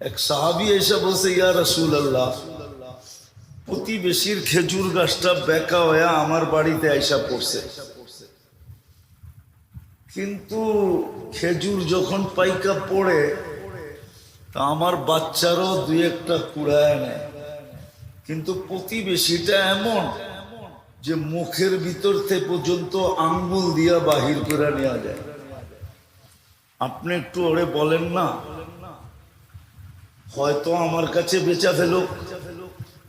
এক সাহাবী এসে বলছে, ইয়া রাসূলুল্লাহ, প্রতিবেশীর খেজুর গাছটা বেঁকা হয়ে আমার বাড়িতে আইসা পড়ছে, কিন্তু খেজুর যখন পাইকা পড়ে তা আমার বাচ্চারও দুই একটা কুড়ায় নেয়, কিন্তু প্রতিবেশীটা এমন যে মুখের ভিতর থেকে পর্যন্ত আঙ্গুল দিয়া বাহির করে নেওয়া যায়। আপনি একটু ওরে বলেন না, হয়তো আমার কাছে বেচা ফেলো,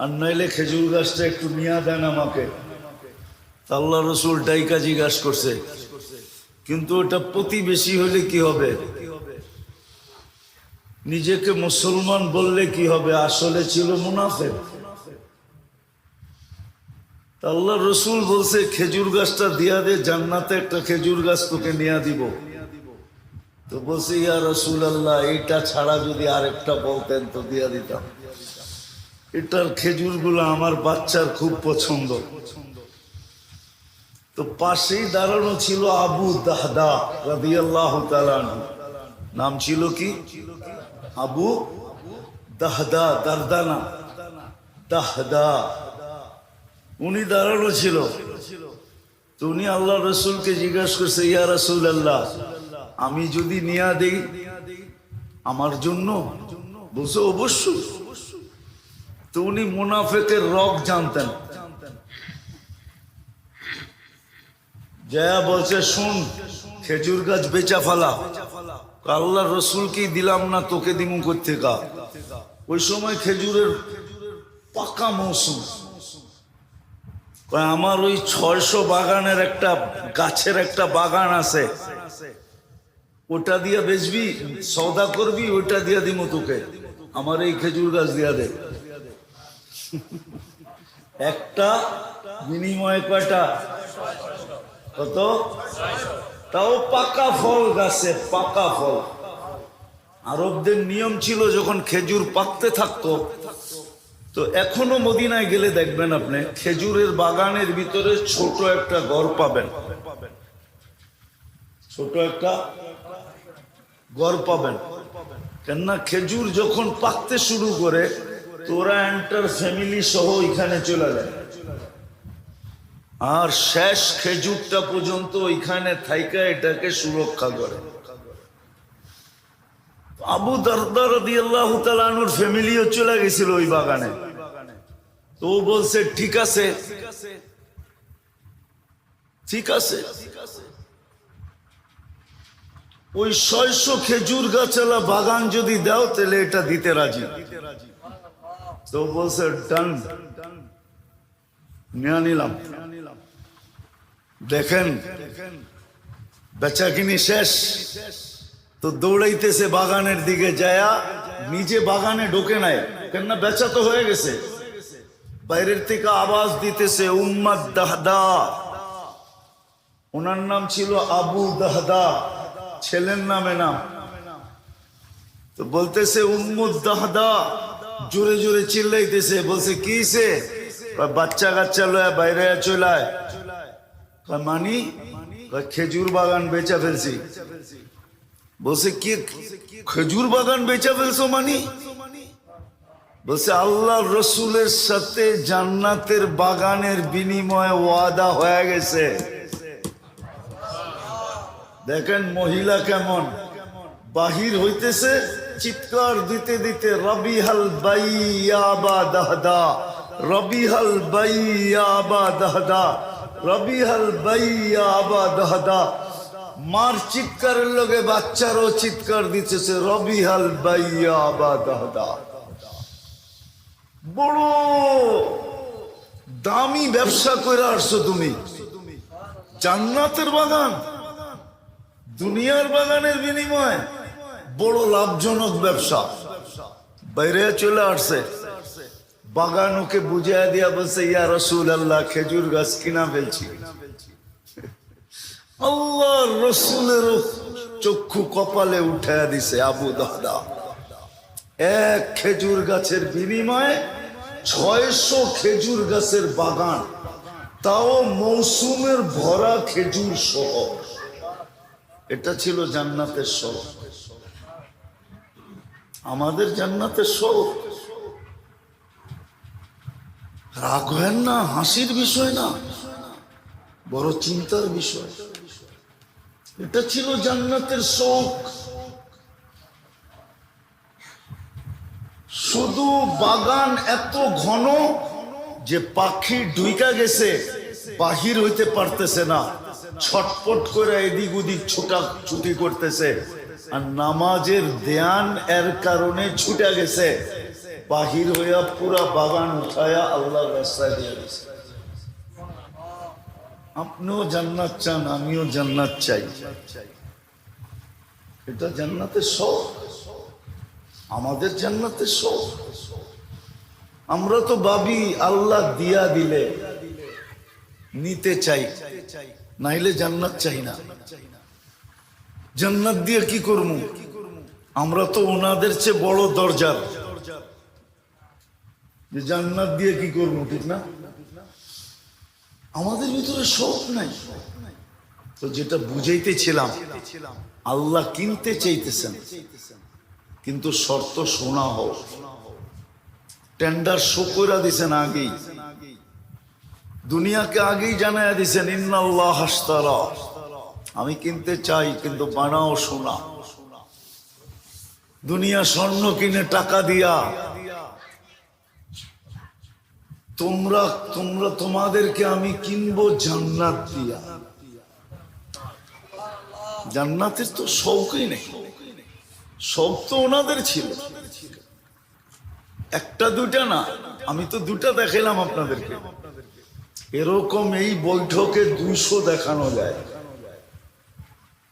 আর নইলে খেজুর গাছটা একটু নিয়ে দেন আমাকে। আল্লাহ রসুল ডাইকা জিজ্ঞাসা করছে, কিন্তু ওটা প্রতিবেশী হলে কি হবে? নিজেকে মুসলমান বললে কি হবে? আসলে ছিল মুনাফিক। আল্লাহ রসুল বলছে, খেজুর গাছটা দিয়া দে, জান্নাতে একটা খেজুর গাছ তোকে নিয়ে দিব। তো বলছে, ইয়া রাসূলুল্লাহ, এইটা ছাড়া যদি আরেকটা বলতেন তো দিয়া দিতাম। এটার খেজুরগুলো আমার বাচ্চার খুব পছন্দ। তো পাশেই দাঁড়ানো ছিল আবু দাহদা রাদিয়াল্লাহু তাআলা আনহু। নাম ছিল কি? আবু দাহদা, দারদানা দাহদা। উনি দাঁড়ানো ছিল। তো উনি আল্লাহ রসুলকে জিজ্ঞাসা করছে, ইয়া রাসূলুল্লাহ, আমি যদি নিয়া দেই আমার জন্য? বলছে, অবশ্যই। তো উনি মুনাফিকের রগ জানতেন। জয়া বলছে, শুন, খেজুর গাছ বেচা ফেলা। আল্লাহ রসুলকেই দিলাম না, তোকে দিমু কোত্থেকা? ওই সময় খেজুরের পাকা মৌসুম। আমার ওই 600 বাগানের একটা গাছের একটা বাগান আছে, ওটা দিয়া বেচবি, সওদা করবি, ওইটা দিয়া দিমু তোকে। আমার এই খেজুর গাছ দিয়া দে। একটা বিনিময়ে কয়টা? কত? তাও পাকা ফল গাছে, পাকা ফল। আরবদের নিয়ম ছিল, যখন খেজুর পাকতে থাকতো, তো এখনো মদিনায় গেলে দেখবেন আপনি খেজুরের বাগানের ভিতরে ছোট একটা ঘর পাবেন, ছোট একটা ঘর পাবেন। কেননা খেজুর যখন পাকতে শুরু করে, তোরা এন্টার ফ্যামিলি সহ এখানে চলে যায়, আর শেষ খেজুরটা পর্যন্ত ওইখানে থাইকা এটাকে সুরক্ষা করে। আবু দারদা রাদিয়াল্লাহু তাআলা আনহুর ফ্যামিলিও চলে গেছিল ওই বাগানে। তো বলছে, ঠিক আছে, ঠিক আছে, ওই 600 খেজুর গাছালা বাগান যদি দাও তাহলে এটা দিতে রাজি। তো বলছে, ডান, নিয়ে নিলাম। দেখেন বেচা কিনি শেষ, তো দৌড়াইতেছে বাগানের দিকে, যায়া নিজে বাগানে ঢোকে নাই, কেননা বেচা তো হয়ে গেছে। বাইরের থেকে আওয়াজ দিতেছে, উম্মাদ দাহদা। ওনার নাম ছিল আবু দাহদা, ছেলের নামে নাম। তো বলতেছে, উম্মুদ দাহদা, জোরে জোরে চিল্লাইতেছে। বলছে, কিসে? বাচ্চা কাচ্চা লয়া বাইরে চলায়। মানি? খেজুর বাগান বেচা ফেলছি। বলছে, কি খেজুর বাগান বেচা ফেলছো মানি? বলছে, আল্লাহ রসুলের সাথে জান্নাতের বাগানের বিনিময়ে ওয়াদা হয়ে গেছে। দেখেন মহিলা কেমন বাহির হইতেছে, চিৎকার দিতে দিতে, রবিহাল বাইয়া বা দাহদা, রবিহাল বাইয়া বা দাহদা, রবিহাল বাইয়া বা দাহদা। মার চিৎকারের লগে বাচ্চারও চিৎকার দিতেছে, রবিহাল বাইয়া বা দাহদা। বড় দামি ব্যবসা করে আসছো তুমি। জান্নাতের বাগান, দুনিয়ার বাগানের বিনিময়ে বড় লাভজনক ব্যবসা। বাইরে চলে আসছে, বাগান ওকে বুঝাইয়া দিয়া বলছে, ইয়া রাসূলুল্লাহ, খেজুর গাছ কিনা ফেলছি। আল্লাহ রসুলের চক্ষু কপালে উঠাইয়া দিছে। আবু দাহদা এক খেজুর গাছের বিনিময়ে 600 খেজুর গাছের বাগান, তাও মৌসুমের ভরা খেজুর সহ। এটা ছিল জান্নাতের শহর। আমাদের জান্নাতের শোক। রাগ হয় না, হাসির বিষয় না, বড় চিন্তার বিষয়। এটা ছিল জান্নাতের শোক। শুধু বাগান এত ঘন যে পাখি ঢুইকা গেছে, বাহির হইতে পারতেছে না, ছটপট করে এদিক ওদিক ছুটাছুটি করতেছে। আর নামাজের ধ্যান এর কারণে ছুটে গেছে, বাহির হইয়া পুরা বাগান উঠায়া আল্লাহর রাস্তায় দিয়ে গেছে। আপনিও জান্নাত চান, আমিও জান্নাত চাই। এটা জান্নাতের শখ, আমাদের জান্নাতের শখ। আমরা তো ভাবি আল্লাহ দিয়া দিলে নিতে চাই, নাইলে জান্নাত চাই না। জান্নাত দিয়ে কি করবো? আমরা তো ওনাদের চেয়ে বড় দরজার, যে জান্নাত দিয়ে কি করবো, ঠিক না? আমাদের ভিতরে শখ নাই। তো যেটা বুঝাইতেছিলাম, আল্লাহ কিনতে চাইতেছেন, কিন্তু শর্ত শোনা হোক। টেন্ডার শো করে দিছেন আগেই, দুনিয়াকে আগেই জানাইয়া দিছেন, ইন্নাল্লাহ আশতারা, আমি কিনতে চাই, কিন্তু বানাও সোনা। দুনিয়া স্বর্ণ কিনে টাকা দিয়া, তোমাদেরকে আমি কিনবো জান্নাত দিয়া। জান্নাতের তো শৌকই নেই, শৌক তো ওনাদের ছিল, একটা দুটা না। আমি তো দুটা দেখাইলাম আপনাদেরকে, এরকম এই বৈঠকে 200 দেখানো যায়।